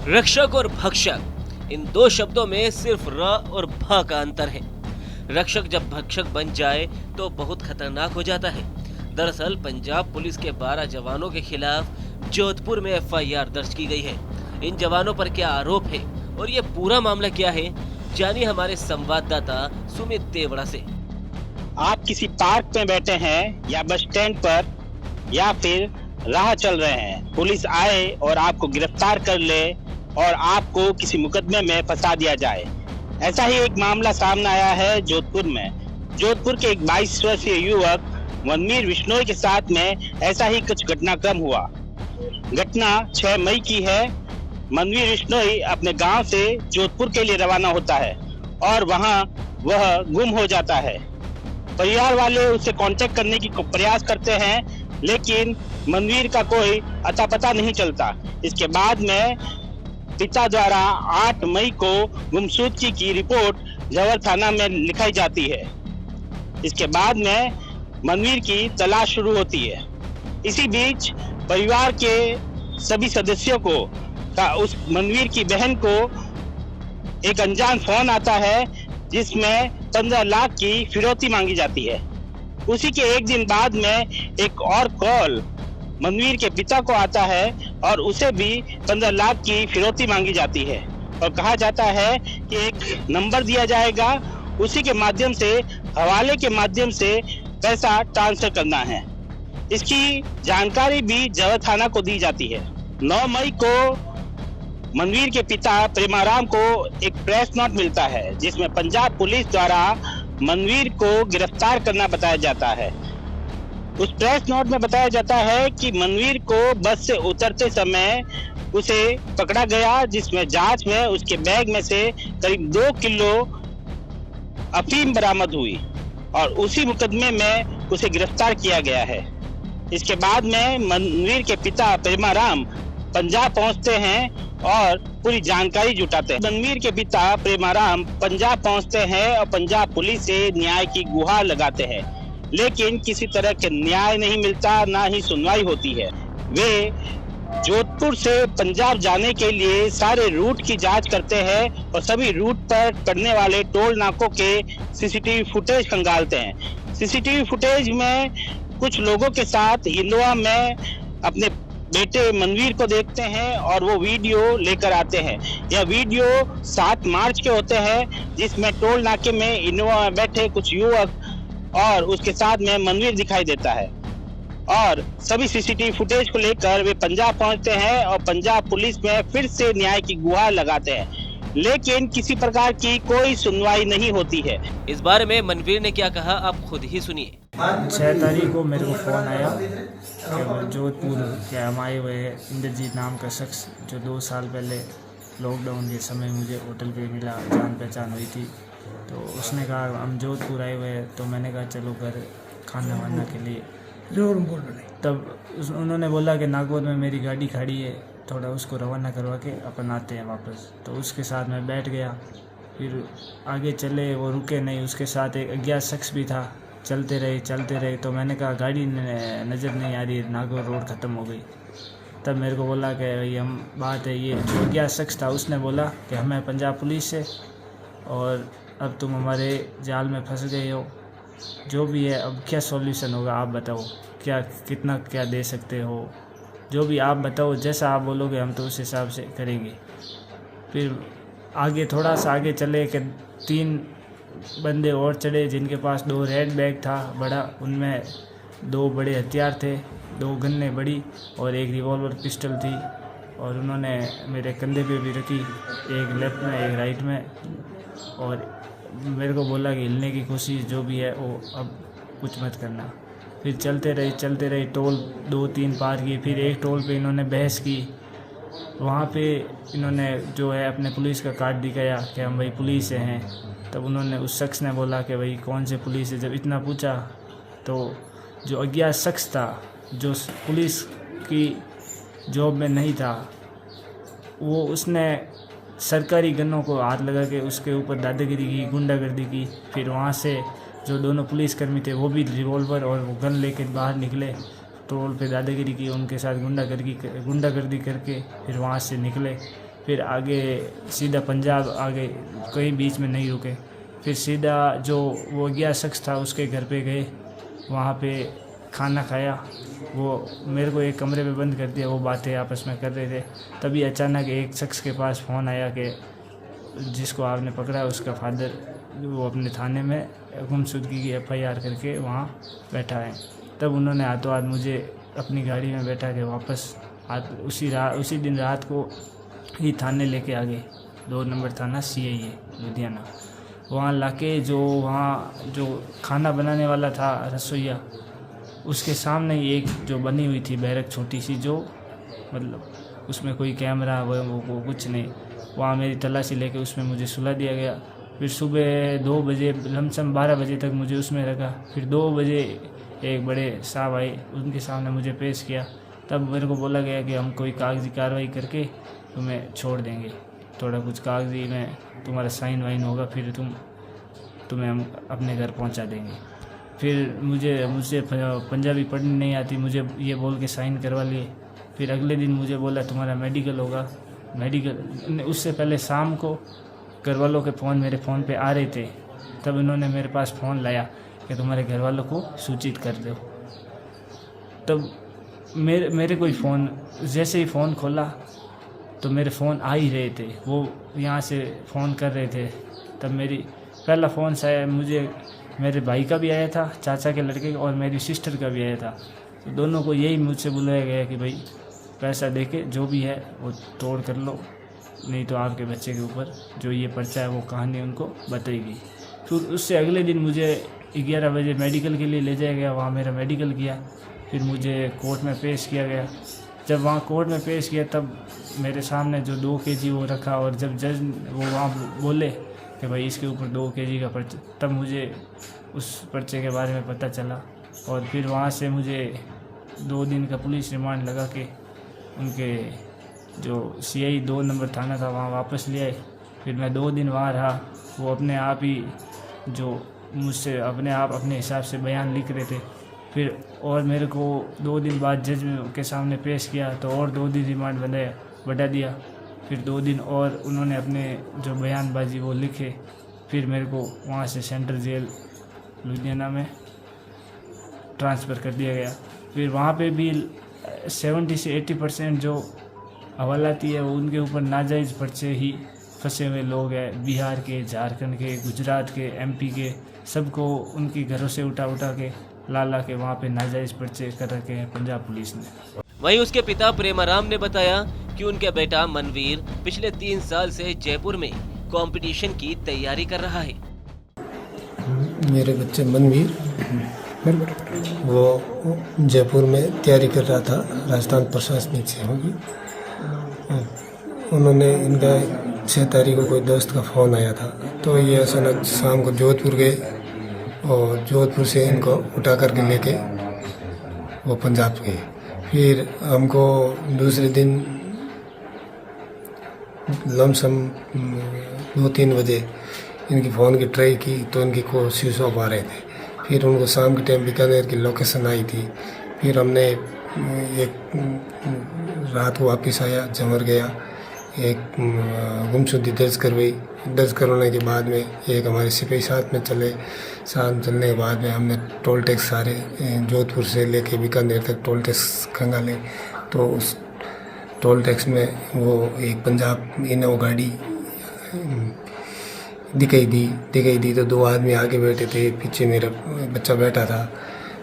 रक्षक और भक्षक, इन दो शब्दों में सिर्फ र और भ का अंतर है। रक्षक जब भक्षक बन जाए तो बहुत खतरनाक हो जाता है। दरअसल पंजाब पुलिस के 12 जवानों के खिलाफ जोधपुर में एफआईआर दर्ज की गई है। इन जवानों पर क्या आरोप है और ये पूरा मामला क्या है, जानिए हमारे संवाददाता सुमित देवड़ा से। आप किसी पार्क में बैठे हैं या बस स्टैंड पर या फिर राह चल रहे हैं, पुलिस आए और आपको गिरफ्तार कर ले और आपको किसी मुकदमे में फंसा दिया जाए। ऐसा ही एक मामला सामने आया है जोधपुर में। जोधपुर के एक 22 वर्षीय युवक मनवीर बिश्नोई के साथ में ऐसा ही कुछ घटनाक्रम हुआ। घटना 6 मई की है। मनवीर बिश्नोई अपने गांव से जोधपुर के लिए रवाना होता है और वहां वह गुम हो जाता है। परिवार वाले उसे कांटेक्ट करने की प्रयास करते हैं, लेकिन मनवीर का कोई अता पता नहीं चलता। इसके बाद में पिता द्वारा 8 मई को गुमशुदगी की रिपोर्ट जवर थाना में लिखाई जाती है। इसके बाद में मनवीर की तलाश शुरू होती है। इसी बीच परिवार के सभी सदस्यों को उस मनवीर की बहन को एक अनजान फोन आता है जिसमें 15 लाख की फिरौती मांगी जाती है। उसी के एक दिन बाद में एक और कॉल मनवीर के पिता को आता है और उसे भी 15 लाख की फिरौती मांगी जाती है और कहा जाता है कि एक नंबर दिया जाएगा, उसी के माध्यम से हवाले के माध्यम से पैसा ट्रांसफर करना है। इसकी जानकारी भी जवर थाना को दी जाती है। 9 मई को मनवीर के पिता प्रेमाराम को एक प्रेस नोट मिलता है जिसमें पंजाब पुलिस द्वारा मनवीर को गिरफ्तार करना बताया जाता है। उस प्रेस नोट में बताया जाता है कि मनवीर को बस से उतरते समय उसे पकड़ा गया, जिसमें जांच में उसके बैग में से करीब 2 किलो अफीम बरामद हुई और उसी मुकदमे में उसे गिरफ्तार किया गया है। इसके बाद में मनवीर के पिता प्रेमाराम पंजाब पहुंचते हैं और पूरी जानकारी जुटाते हैं। मनवीर के पिता प्रेमाराम पंजाब पहुंचते हैं और पंजाब पुलिस से न्याय की गुहार लगाते हैं, लेकिन किसी तरह के न्याय नहीं मिलता, ना ही सुनवाई होती है। वे जोधपुर से पंजाब जाने के लिए सारे रूट की जांच करते हैं और सभी रूट पर पड़ने वाले टोल नाकों के सीसीटीवी फुटेज खंगालते हैं। सीसीटीवी फुटेज में कुछ लोगों के साथ हिंदुआ में अपने बेटे मनवीर को देखते हैं और वो वीडियो लेकर आते हैं। यह वीडियो 7 मार्च के होते हैं जिसमें टोल नाके में इनोवा में बैठे कुछ युवक और उसके साथ में मनवीर दिखाई देता है और सभी सीसीटीवी फुटेज को लेकर वे पंजाब पहुंचते हैं और पंजाब पुलिस में फिर से न्याय की गुहार लगाते हैं, लेकिन किसी प्रकार की कोई सुनवाई नहीं होती है। इस बारे में मनवीर ने क्या कहा, आप खुद ही सुनिए। 6 तारीख को मेरे को फ़ोन आया कि जोधपुर के हम आए हुए हैं इंद्रजीत नाम का शख्स, जो 2 साल पहले लॉकडाउन के समय मुझे होटल पे मिला, जान पहचान हुई थी। तो उसने कहा हम जोधपुर आए हुए हैं, तो मैंने कहा चलो घर खाना वाना के लिए। तब उन्होंने बोला कि नागौर में मेरी गाड़ी खड़ी है, थोड़ा उसको रवाना करवा के अपन आते हैं वापस। तो उसके साथ मैं बैठ गया, फिर आगे चले, वो रुके नहीं। उसके साथ एक अज्ञात शख्स भी था। चलते रहे तो मैंने कहा गाड़ी नज़र नहीं आ रही, नागौर रोड ख़त्म हो गई। तब मेरे को बोला कि ये हम बात है, ये जो अज्ञात शख्स था उसने बोला कि हमें पंजाब पुलिस से और अब तुम हमारे जाल में फंस गए हो, जो भी है अब क्या सॉल्यूशन होगा आप बताओ, क्या कितना क्या दे सकते हो, जो भी आप बताओ, जैसा आप बोलोगे हम तो उस हिसाब से करेंगे। फिर आगे थोड़ा सा आगे चले कि 3 बंदे और चढ़े जिनके पास 2 रेड बैग था बड़ा, उनमें 2 बड़े हथियार थे, 2 गन्ने बड़ी और एक रिवॉल्वर पिस्टल थी, और उन्होंने मेरे कंधे पे भी रखी, एक लेफ्ट में एक राइट में, और मेरे को बोला कि हिलने की कोशिश जो भी है वो अब कुछ मत करना। फिर चलते रहे टोल 2-3 पार किए। फिर एक टोल पे इन्होंने बहस की, वहाँ पे इन्होंने जो है अपने पुलिस का कार्ड दिखाया कि हम भाई पुलिस से हैं। तब उन्होंने उस शख्स ने बोला कि भाई कौन से पुलिस है। जब इतना पूछा तो जो अज्ञात शख्स था, जो पुलिस की जॉब में नहीं था, वो उसने सरकारी गनों को हाथ लगा के उसके ऊपर दादागिरी की, गुंडागर्दी की। फिर वहाँ से जो दोनों पुलिसकर्मी थे वो भी रिवॉल्वर और वो गन लेकर बाहर निकले, टोल पे दादागिरी की, उनके साथ गुंडागर्दी करके फिर वहाँ से निकले। फिर आगे सीधा पंजाब आगे, कहीं बीच में नहीं रुके। फिर सीधा जो वो अज्ञात शख्स था उसके घर पे गए, वहाँ पे खाना खाया। वो मेरे को एक कमरे में बंद कर दिया, वो बातें आपस में कर रहे थे। तभी अचानक एक शख्स के पास फ़ोन आया कि जिसको आपने पकड़ा उसका फादर वो अपने थाने में गुमशुदगी की FIR करके वहाँ बैठा है। तब उन्होंने हाथों हाथ मुझे अपनी गाड़ी में बैठा के वापस उसी दिन रात को ही थाने लेके आ गए। 2 नंबर थाना CI है लुधियाना। वहाँ लाके जो खाना बनाने वाला था रसोईया, उसके सामने ही एक जो बनी हुई थी बैरक छोटी सी, जो मतलब उसमें कोई कैमरा वो कुछ नहीं, वहाँ मेरी तलाशी लेके उसमें मुझे सुला दिया गया। फिर सुबह 2 बजे लमसम 12 बजे तक मुझे उसमें रखा। फिर 2 बजे एक बड़े साहब आए, उनके सामने मुझे पेश किया। तब मेरे को बोला गया कि हम कोई कागजी कार्रवाई करके तुम्हें छोड़ देंगे, थोड़ा कुछ कागजी में तुम्हारा साइन वाइन होगा, फिर तुम्हें हम अपने घर पहुंचा देंगे। फिर मुझसे पंजाबी पढ़नी नहीं आती, मुझे ये बोल के साइन करवा लिए। फिर अगले दिन मुझे बोला तुम्हारा मेडिकल होगा। मेडिकल उससे पहले शाम को घर वालों के फ़ोन मेरे फ़ोन पे आ रहे थे, तब इन्होंने मेरे पास फ़ोन लाया कि तुम्हारे घर वालों को सूचित कर दो। तब मेरे कोई फ़ोन, जैसे ही फ़ोन खोला तो मेरे फ़ोन आ ही रहे थे, वो यहाँ से फ़ोन कर रहे थे। तब मेरी पहला फ़ोन शायद मुझे मेरे भाई का भी आया था, चाचा के लड़के का, और मेरी सिस्टर का भी आया था। तो दोनों को यही मुझसे बुलाया गया कि भाई पैसा देके जो भी है वो तोड़ कर लो, नहीं तो आपके बच्चे के ऊपर जो ये पर्चा है वो कहानी उनको बताएगी। फिर उससे अगले दिन मुझे 11 बजे मेडिकल के लिए ले जाया गया। वहाँ मेरा मेडिकल किया, फिर मुझे कोर्ट में पेश किया गया। जब वहाँ कोर्ट में पेश किया तब मेरे सामने जो 2 kg वो रखा, और जब जज वो वहाँ बोले कि भाई इसके ऊपर 2 kg का पर्चा, तब मुझे उस पर्चे के बारे में पता चला। और फिर वहाँ से मुझे 2 दिन का पुलिस रिमांड लगा के उनके जो CI 2 नंबर थाना था वहाँ वापस ले आए। फिर मैं 2 दिन वहाँ रहा। वो अपने आप ही जो मुझसे अपने हिसाब से बयान लिख रहे थे। फिर और मेरे को 2 दिन बाद जज के सामने पेश किया तो और 2 दिन रिमांड बढ़ा दिया। फिर 2 दिन और उन्होंने अपने जो बयानबाजी वो लिखे। फिर मेरे को वहाँ से सेंट्रल जेल लुधियाना में ट्रांसफ़र कर दिया गया। फिर वहाँ पे भी 70 से 80% जो हवालाती है वो उनके ऊपर नाजायज़ पर्चे ही फंसे हुए लोग हैं। बिहार के, झारखंड के, गुजरात के, MP के, सबको उनकी घरों से उठा के ला के वहाँ पे नाजायज़ पर्चे कर रखे हैं पंजाब पुलिस ने। वहीं उसके पिता प्रेमाराम ने बताया कि उनका बेटा मनवीर पिछले 3 साल से जयपुर में कंपटीशन की तैयारी कर रहा है। मेरे बच्चे मनवीर वो जयपुर में तैयारी कर रहा था, राजस्थान प्रशासनिक सेवा की। उन्होंने इनका 6 तारीख को कोई दोस्त का फ़ोन आया था, तो ये अचानक शाम को जोधपुर गए और जोधपुर से इनको उठा करके लेके वो पंजाब गए। फिर हमको दूसरे दिन लमसम 2-3 बजे इनकी फ़ोन की ट्राई की तो इनकी को स्विच ऑफ आ रहे थे। फिर उनको शाम के टाइम बीकानेर की लोकेशन आई थी। फिर हमने एक रात को वापस आया, जमर गया, एक गुमशुदगी दर्ज करवाने के बाद में एक हमारे सिपाही साथ में चलने के बाद में हमने टोल टैक्स सारे जोधपुर से लेके बीकानेर तक टोल टैक्स खंगाले। तो उस टोल टैक्स में वो एक पंजाब इनोवा गाड़ी दिखाई दी तो 2 आदमी आगे बैठे थे, पीछे मेरा बच्चा बैठा था।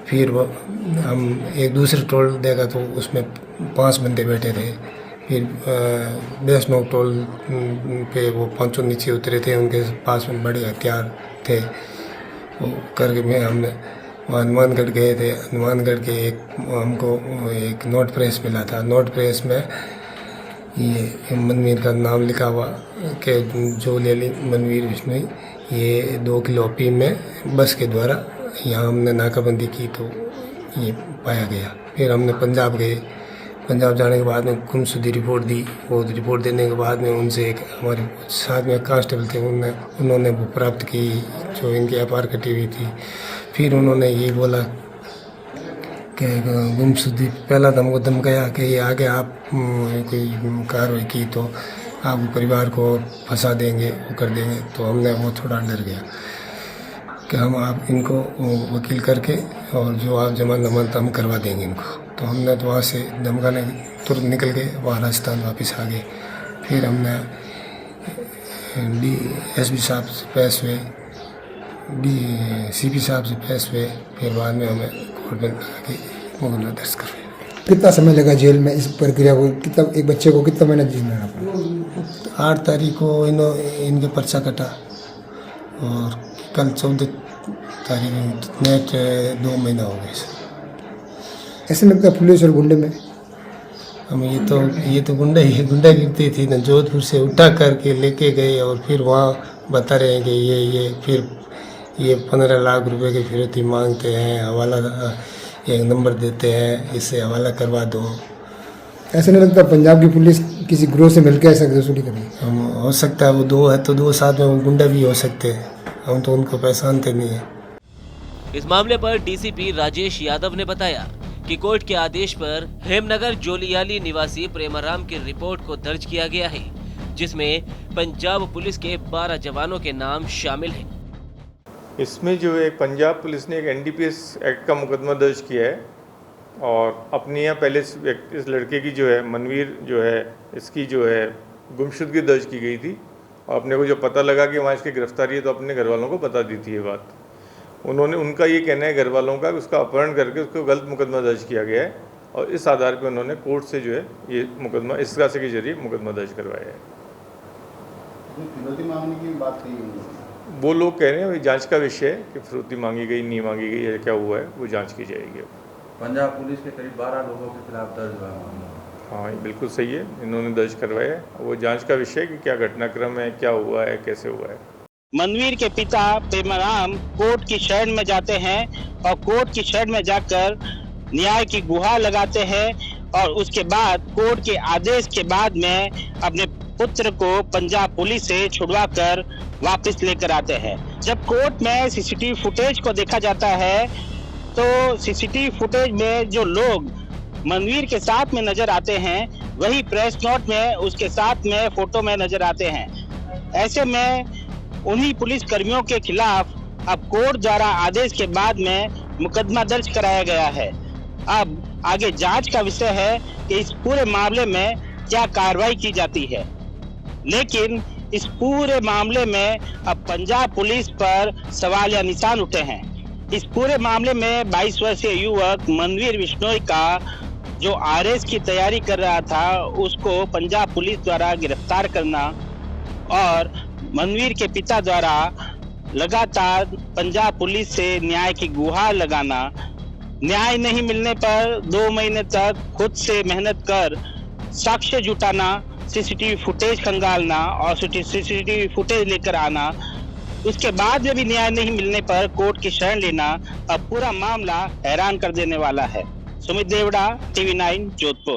फिर वो हम एक दूसरे टोल देखा तो उसमें 5 बंदे बैठे थे। फिर वैष्णो टोल पे वो 5 नीचे उतरे थे, उनके पास में बड़े हथियार थे। वो करके हमने हनुमानगढ़ गए थे। हनुमानगढ़ के हमको एक नोट प्रेस मिला था। नोट प्रेस में ये मनवीर का नाम लिखा हुआ कि जो ले ली मनवीर बिश्नोई, ये 2 किलो अफीम में बस के द्वारा यहाँ हमने नाकाबंदी की तो ये पाया गया। फिर हमने पंजाब गए। पंजाब जाने के बाद में गुमशुदगी रिपोर्ट दी। वो रिपोर्ट देने के बाद में उनसे एक हमारे साथ में कांस्टेबल थे, उन्होंने वो प्राप्त की जो इनकी FIR कटी हुई थी। फिर उन्होंने ये बोला कि गुमशुदगी, पहला तो हमको धमकाया कि ये आगे आप कोई कार्रवाई की तो आप परिवार को फंसा देंगे, वो कर देंगे। तो हमने वो थोड़ा डर गया कि हम आप इनको वकील करके और जो आप जमानत हम करवा देंगे इनको। तो हमने तो वहाँ से धमकाने तुरंत निकल गए, वहाँ राजस्थान वापस आ गए। फिर हमने DSP साहब से पेश हुए, CP साहब से पेश हुए। फिर बाद में हमें कोर्ट में लगा के मुकदमा दर्ज करवाया। कितना समय लगा जेल में इस प्रक्रिया को? कितना, एक बच्चे को कितना महीना जेल में रहना पड़ा? 8 तारीख को इनके पर्चा कटा और कल 14 तारीख नेट 2 महीना हो गए। ऐसे लगता है पुलिस और गुंडे में हम ये तो गुंडागिरी थी ना। जोधपुर से उठा करके लेके गए और फिर वहाँ बता रहे हैं कि ये 15 लाख रुपए की फिरौती मांगते हैं, हवाला एक नंबर देते हैं, इससे हवाला करवा दो। ऐसा नहीं लगता पंजाब की पुलिस किसी ग्रोह से मिलकर ऐसा वसूली कर रही है? हम हो सकता है वो 2 है तो 2 साथ में वो गुंडा भी हो सकते हैं, हम तो उनको पहचानते नहीं है। इस मामले पर डीसीपी राजेश यादव ने बताया कि कोर्ट के आदेश पर हेमनगर जोलियाली निवासी प्रेमाराम की रिपोर्ट को दर्ज किया गया है, जिसमें पंजाब पुलिस के 12 जवानों के नाम शामिल हैं। इसमें जो है पंजाब पुलिस ने एक NDPS एक्ट का मुकदमा दर्ज किया है और अपने यहाँ पहले इस लड़के की जो है मनवीर जो है इसकी जो है गुमशुदगी दर्ज की गई थी और अपने को जो पता लगा कि वहाँ इसकी गिरफ्तारी है तो अपने घर वालों को बता दी थी ये बात। उनका ये कहना है घर वालों का उसका अपहरण करके उसको गलत मुकदमा दर्ज किया गया है और इस आधार पर उन्होंने कोर्ट से जो है ये मुकदमा इस राशि के जरिए मुकदमा दर्ज करवाया है। फिरौती मांगने की बात कही है, वो लोग कह रहे हैं जांच का विषय है कि फिरौती मांगी गई नहीं मांगी गई या क्या हुआ है, वो जांच की जाएगी। पंजाब पुलिस के करीब 12 लोगों के खिलाफ दर्ज हुआ मामला। हाँ, ये बिल्कुल सही है, इन्होंने दर्ज करवाया है। वो जांच का विषय है कि क्या घटनाक्रम है, क्या हुआ है, कैसे हुआ है। मनवीर के पिता प्रेमाराम कोर्ट की शरण में जाते हैं और कोर्ट की शरण में जाकर न्याय की गुहार लगाते हैं और उसके बाद कोर्ट के आदेश के बाद में अपने पुत्र को पंजाब पुलिस से छुड़वाकर वापस लेकर आते हैं। जब कोर्ट में सीसीटीवी फुटेज को देखा जाता है तो सीसीटीवी फुटेज में जो लोग मनवीर के साथ में नजर आते हैं वही प्रेस नोट में उसके साथ में फोटो में नजर आते हैं। ऐसे में उन्हीं पुलिस कर्मियों के खिलाफ अब कोर्ट द्वारा आदेश के बाद में मुकदमा दर्ज कराया गया है। अब आगे जांच का विषय है कि इस पूरे मामले में क्या कार्रवाई की जाती है, लेकिन इस पूरे मामले में अब पंजाब पुलिस पर सवाल या निशान उठे हैं। इस पूरे मामले में 22 वर्षीय युवक मनवीर बिश्नोई का जो RS की तैयारी कर रहा था उसको पंजाब पुलिस द्वारा गिरफ्तार करना और मनवीर के पिता द्वारा लगातार पंजाब पुलिस से न्याय की गुहार लगाना, न्याय नहीं मिलने पर 2 महीने तक खुद से मेहनत कर साक्ष्य जुटाना, सीसीटीवी फुटेज खंगालना और सीसीटीवी फुटेज लेकर आना, उसके बाद में भी न्याय नहीं मिलने पर कोर्ट की शरण लेना, अब पूरा मामला हैरान कर देने वाला है। सुमित देवड़ा, TV9 जोधपुर।